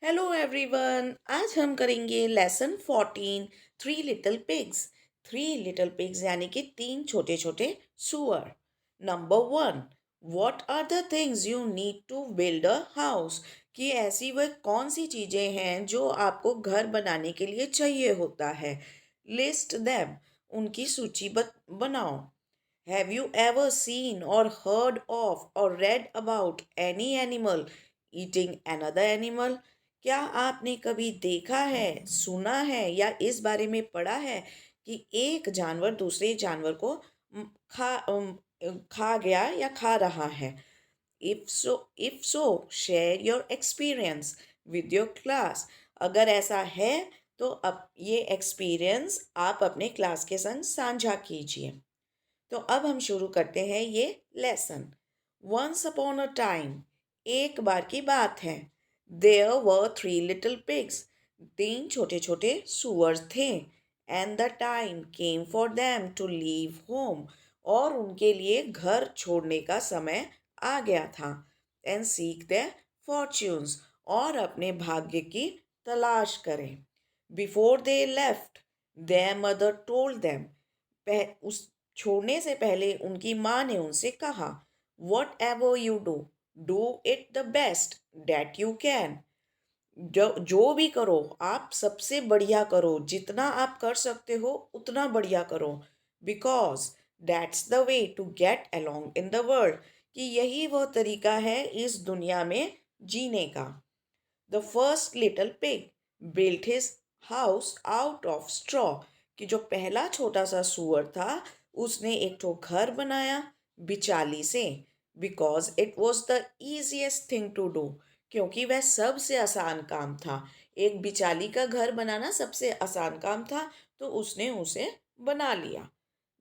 Hello everyone. आज हम करेंगे lesson 14 three little pigs. Three little pigs यानी कि तीन छोटे छोटे सुअर। Number one, what are the things you need to build a house. कि ऐसी वह कौन सी चीज़ें हैं जो आपको घर बनाने के लिए चाहिए होता है। लिस्ट देम, उनकी बनाओ। हैव यू एवर सीन और heard of और read about any animal eating another animal? क्या आपने कभी देखा है, सुना है या इस बारे में पढ़ा है कि एक जानवर दूसरे जानवर को खा गया या खा रहा है? If so, share your experience with your class. अगर ऐसा है तो अब ये एक्सपीरियंस आप अपने क्लास के संग साझा कीजिए। तो अब हम शुरू करते हैं ये lesson. Once upon a time, एक बार की बात है। There were three little pigs, तीन छोटे छोटे सुअर्स थे। And the time came for them to leave home, और उनके लिए घर छोड़ने का समय आ गया था। एंड सीक देयर फॉर्च्यून्स, और अपने भाग्य की तलाश करें। Before they left, their mother told them, उस छोड़ने से पहले उनकी माँ ने उनसे कहा, whatever you do it the best that you can. जो जो भी करो आप सबसे बढ़िया करो, जितना आप कर सकते हो उतना बढ़िया करो। Because that's the way to get along in the world, कि यही वह तरीका है इस दुनिया में जीने का। The first little pig built his house out of straw, कि जो पहला छोटा सा सुअर था उसने एक ठो घर बनाया बिचाली से। Because it was the easiest thing to do, क्योंकि वह सबसे आसान काम था। एक बिचाली का घर बनाना सबसे आसान काम था, तो उसने उसे बना लिया।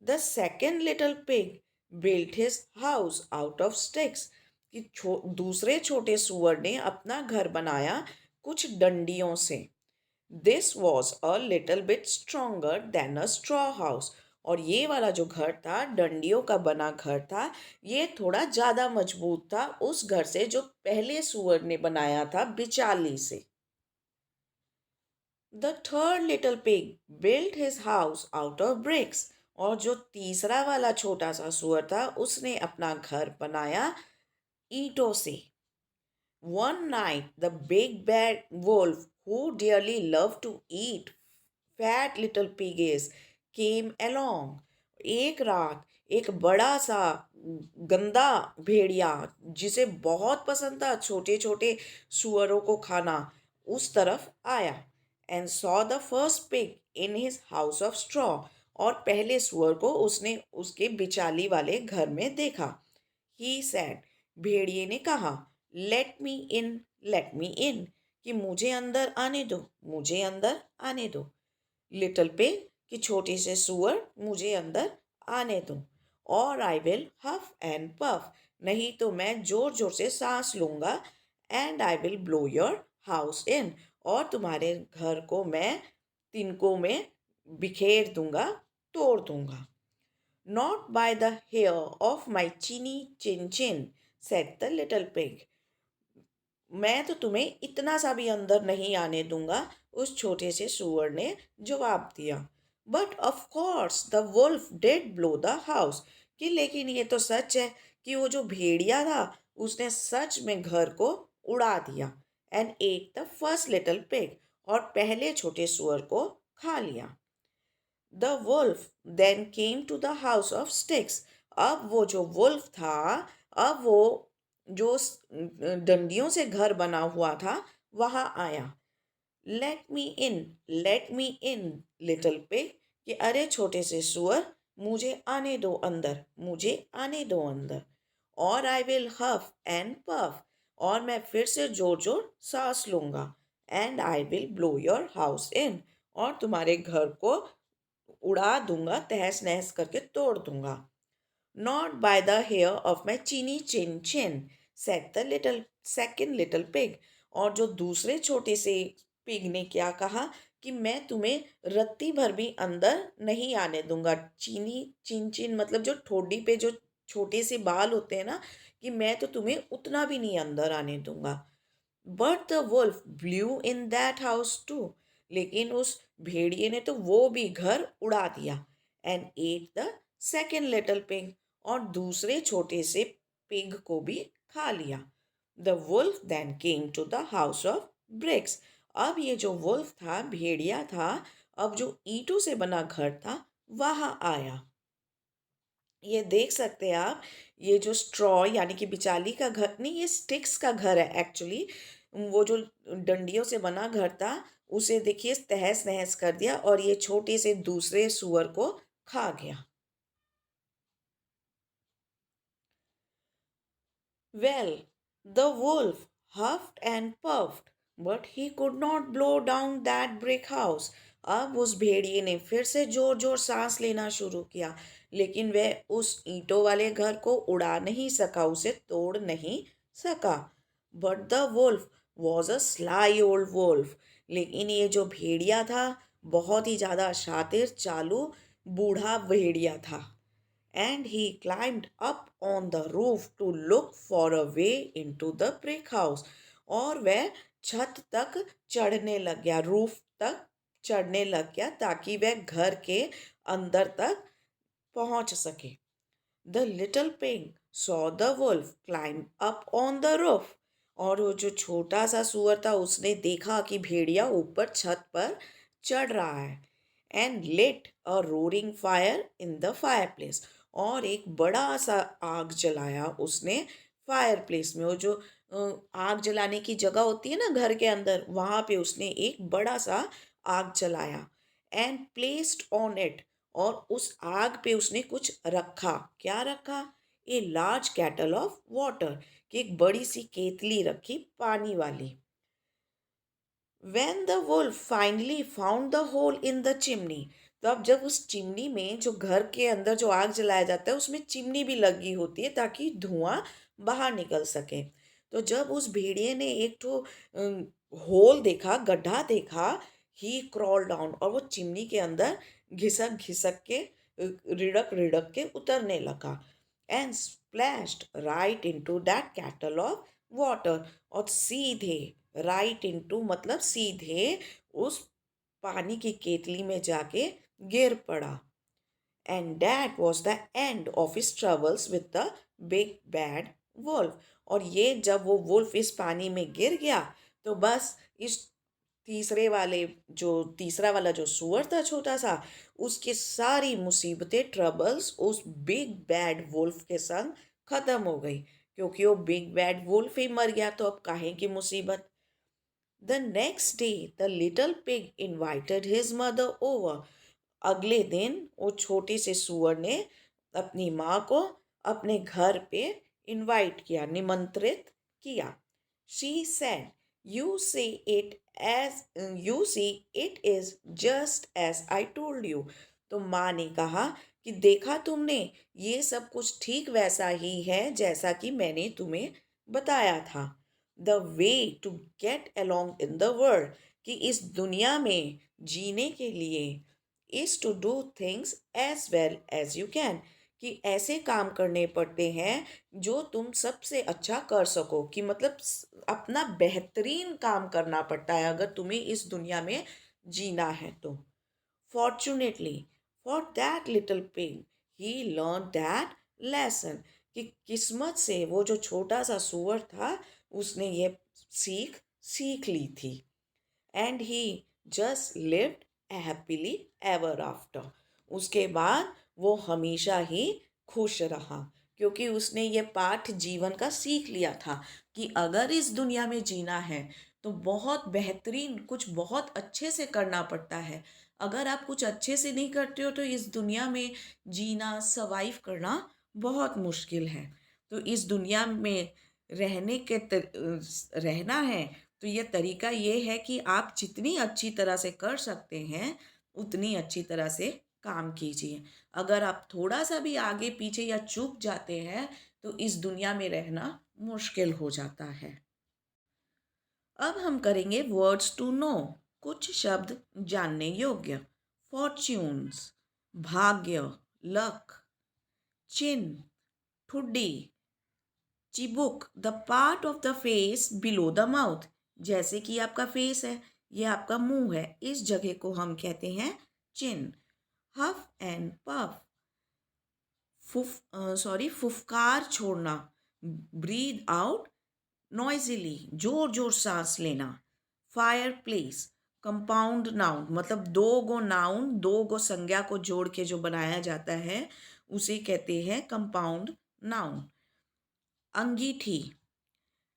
The second little pig built his house out of sticks, कि दूसरे छोटे सुअर ने अपना घर बनाया कुछ डंडियों से। This was a little bit stronger then a straw house, और ये वाला जो घर था, डंडियों का बना घर था, ये थोड़ा ज़्यादा मजबूत था उस घर से जो पहले सुअर ने बनाया था बिचाली से। The third little pig built his house out of BRICS, और जो तीसरा वाला छोटा सा सुअर था उसने अपना घर बनाया ईंटों से। One night, the big bad wolf, who dearly loved to eat fat little piggies, came along. एक रात एक बड़ा सा गंदा भेड़िया, जिसे बहुत पसंद था छोटे छोटे सुअरों को खाना, उस तरफ आया। And saw the first pig in his house of straw, और पहले सुअर को उसने उसके बिचाली वाले घर में देखा। ही सैड, भेड़िए ने कहा, लेट मी इन, लेट मी इन, कि मुझे अंदर आने दो, मुझे अंदर आने दो। लिटिल पिग, कि छोटे से सुअर, मुझे अंदर आने दो। और आई विल हफ एंड पफ, नहीं तो मैं जोर जोर से सांस लूंगा। And I will blow your house in, और तुम्हारे घर को मैं तिनकों में बिखेर दूंगा, तोड़ दूंगा। Not by the hair of my chinny chin chin, said the little pig. मैं तो तुम्हें इतना सा भी अंदर नहीं आने दूंगा, उस छोटे से सुअर ने जवाब दिया। But of course the wolf did blow the house, कि लेकिन ये तो सच है कि वो जो भेड़िया था उसने सच में घर को उड़ा दिया। And ate the first little pig, और पहले छोटे सुअर को खा लिया। The wolf then came to the house of sticks, अब वो जो वुल्फ था, अब वो जो डंडियों से घर बना हुआ था वहां आया। Let me in, let me in little pig, कि अरे छोटे से सुअर, मुझे आने दो अंदर, मुझे आने दो अंदर। और आई विल हफ एंड पफ, और मैं फिर से जोर जोर सांस लूंगा। And I will blow your house in, और तुम्हारे घर को उड़ा दूंगा, तहस नहस करके तोड़ दूंगा। Not by the hair of my chinny chin chin, said the little second little pig, और जो दूसरे छोटे से पिग ने क्या कहा, कि मैं तुम्हें रत्ती भर भी अंदर नहीं आने दूंगा। चीनी चिन चिन मतलब जो ठोडी पे जो छोटे से बाल होते हैं ना, कि मैं तो तुम्हें उतना भी नहीं अंदर आने दूंगा। But the wolf blew in that house too, लेकिन उस भेड़िए ने तो वो भी घर उड़ा दिया। And ate the second little pig, और दूसरे छोटे से पिग को भी खा लिया। The wolf then came to the house of bricks. अब ये जो वुल्फ था, भेड़िया था, अब जो ईंटों से बना घर था वहां आया। ये देख सकते हैं आप, ये जो स्ट्रॉ यानी कि बिचाली का घर नहीं, ये स्टिक्स का घर है एक्चुअली। वो जो डंडियों से बना घर था, उसे देखिए तहस नहस कर दिया और ये छोटे से दूसरे सुअर को खा गया। Well, the wolf huffed and puffed, but he could not blow down that brick house. अब उस भेड़िए ने फिर से जोर जोर सांस लेना शुरू किया, लेकिन वह उस ईंटों वाले घर को उड़ा नहीं सका, उसे तोड़ नहीं सका। But the wolf was a sly old wolf, लेकिन ये जो भेड़िया था, बहुत ही ज़्यादा शातिर चालू बूढ़ा भेड़िया था। And he climbed up on the roof to look for a way into the brick house. और वह छत तक चढ़ने लग गया, रूफ तक चढ़ने लग गया, ताकि वह घर के अंदर तक पहुंच सके। The little pig saw the wolf climb up on the roof. और वो जो छोटा सा सुअर था, उसने देखा कि भेड़िया ऊपर छत पर चढ़ रहा है। And lit a roaring fire in the fireplace. और एक बड़ा सा आग जलाया उसने फायर प्लेस में। वो जो आग जलाने की जगह होती है ना घर के अंदर, वहाँ पे उसने एक बड़ा सा आग जलाया। एंड प्लेस्ड ऑन इट, और उस आग पे उसने कुछ रखा। क्या रखा? A large cattle of water, कि एक बड़ी सी केतली रखी पानी वाली। When the wolf finally found the hole in the chimney, तो अब जब उस चिमनी में, जो घर के अंदर जो आग जलाया जाता है, उसमें चिमनी भी लगी होती है ताकि धुआं बाहर निकल सके। तो जब उस भेड़िए ने एक तो होल देखा, गड्ढा देखा, ही क्रॉल डाउन, और वो चिमनी के अंदर घिसक घिसक के रिड़क रिड़क के उतरने लगा। And splashed right into that cattle of water, और सीधे राइट इनटू मतलब सीधे उस पानी की केतली में जाके गिर पड़ा। And that was the end of his troubles with the big bad wolf. और ये जब वो वुल्फ इस पानी में गिर गया, तो बस इस तीसरा वाला जो सुअर था छोटा सा, उसकी सारी मुसीबतें, ट्रबल्स उस बिग बैड वुल्फ के संग खत्म हो गई, क्योंकि वो बिग बैड वुल्फ ही मर गया, तो अब काहे की मुसीबत। The next day, the little pig invited his mother over. अगले दिन वो छोटे से सुअर ने अपनी माँ को अपने घर पे इनवाइट किया, निमंत्रित किया। She said, "You see it as you see it is just as I told you." तो माँ ने कहा कि देखा तुमने, ये सब कुछ ठीक वैसा ही है जैसा कि मैंने तुम्हें बताया था। The way to get along in the world, कि इस दुनिया में जीने के लिए, is to do things as well as you can, कि ऐसे काम करने पड़ते हैं जो तुम सबसे अच्छा कर सको, कि मतलब अपना बेहतरीन काम करना पड़ता है अगर तुम्हें इस दुनिया में जीना है तो। Fortunately for that little pig, he learn that lesson, कि किस्मत से वो जो छोटा सा सुअर था, उसने ये सीख सीख ली थी। And he just lived happily ever after. उसके बाद वो हमेशा ही खुश रहा, क्योंकि उसने ये पाठ जीवन का सीख लिया था कि अगर इस दुनिया में जीना है तो बहुत बेहतरीन कुछ बहुत अच्छे से करना पड़ता है। अगर आप कुछ अच्छे से नहीं करते हो तो इस दुनिया में जीना, सर्वाइव करना बहुत मुश्किल है। तो इस दुनिया में रहना है, तो ये तरीका ये है कि आप जितनी अच्छी तरह से कर सकते हैं उतनी अच्छी तरह से काम कीजिए। अगर आप थोड़ा सा भी आगे पीछे या चूक जाते हैं तो इस दुनिया में रहना मुश्किल हो जाता है। अब हम करेंगे वर्ड्स टू नो, कुछ शब्द जानने योग्य। फॉर्च्यून्स, भाग्य, लक। चिन, ठुड्डी। चिबुक, the part of the face below the mouth, जैसे कि आपका फेस है, ये आपका मुंह है, इस जगह को हम कहते हैं चिन। हफ एंड पफ, फुफकार छोड़ना। ब्रीद आउट नॉइजिली, जोर जोर सांस लेना। फायर प्लेस, कंपाउंड नाउन, मतलब दो गो नाउन, दो गो संज्ञा को जोड़ के जो बनाया जाता है उसे कहते हैं कंपाउंड नाउन। अंगीठी,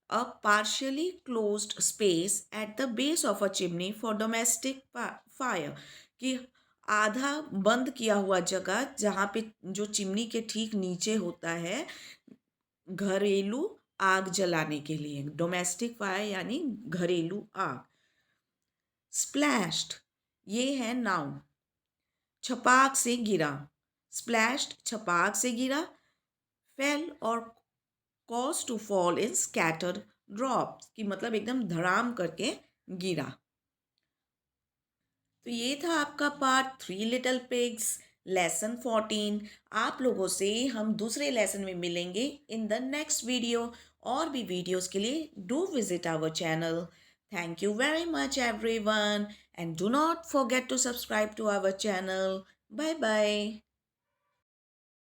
a partially closed space at the base of a chimney for domestic fire, कि आधा बंद किया हुआ जगह जहाँ पे जो चिमनी के ठीक नीचे होता है घरेलू आग जलाने के लिए। डोमेस्टिक फायर यानी घरेलू आग। स्प्लैश्ड, ये है नाउन। छपाक से गिरा, स्प्लैश्ड छपाक से गिरा। फेल और cause to fall in scattered drops, की मतलब एकदम धड़ाम करके गिरा। तो ये था आपका पार्ट 3 लिटिल पिग्स लेसन 14। आप लोगों से हम दूसरे लेसन में मिलेंगे इन द नेक्स्ट वीडियो। और भी वीडियोस के लिए do visit our channel. Thank you very much everyone, and do not forget to subscribe to our channel. Bye bye.